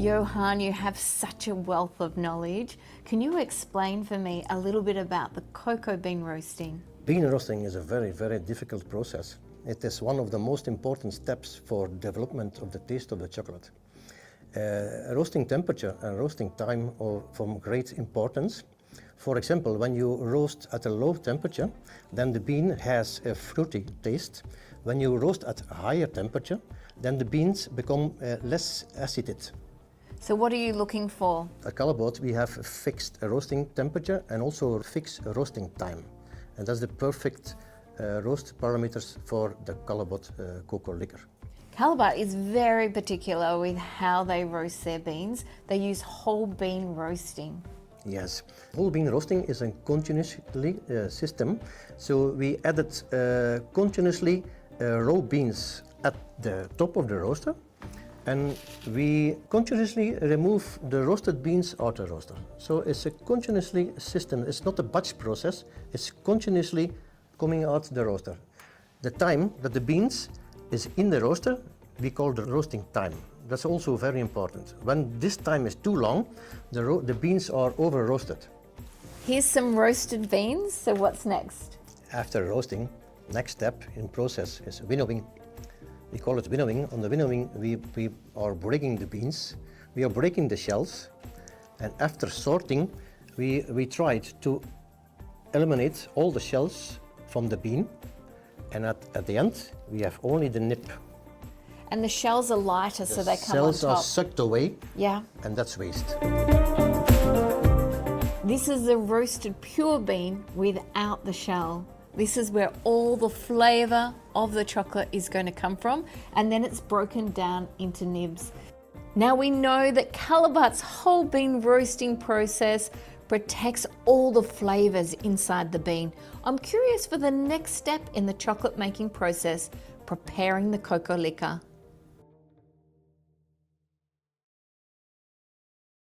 Johan, you have such a wealth of knowledge. Can you explain for me a little bit about the cocoa bean roasting? Bean roasting is a very, very difficult process. It is one of the most important steps for development of the taste of the chocolate. Roasting temperature and roasting time are from great importance. For example, when you roast at a low temperature, then the bean has a fruity taste. When you roast at a higher temperature, then the beans become less acidic. So what are you looking for? At CALLEBAUT we have a fixed roasting temperature and also a fixed roasting time. And that's the perfect roast parameters for the CALLEBAUT cocoa liquor. CALLEBAUT is very particular with how they roast their beans. They use whole bean roasting. Yes, whole bean roasting is a continuously system. So we added continuously raw beans at the top of the roaster, and we continuously remove the roasted beans out of the roaster. So it's a continuously system. It's not a batch process. It's continuously coming out the roaster. The time that the beans is in the roaster, we call the roasting time. That's also very important. When this time is too long, the beans are over roasted. Here's some roasted beans. So what's next? After roasting, next step in process is winnowing. We call it winnowing. On the winnowing, we are breaking the beans. We are breaking the shells. And after sorting, we tried to eliminate all the shells from the bean. And at the end, we have only the nib. And the shells are lighter, so they come on top. Shells are sucked away, yeah, and that's waste. This is the roasted pure bean without the shell. This is where all the flavor of the chocolate is going to come from, and then it's broken down into nibs. Now we know that CALLEBAUT's whole bean roasting process protects all the flavors inside the bean. I'm curious for the next step in the chocolate making process, preparing the cocoa liquor.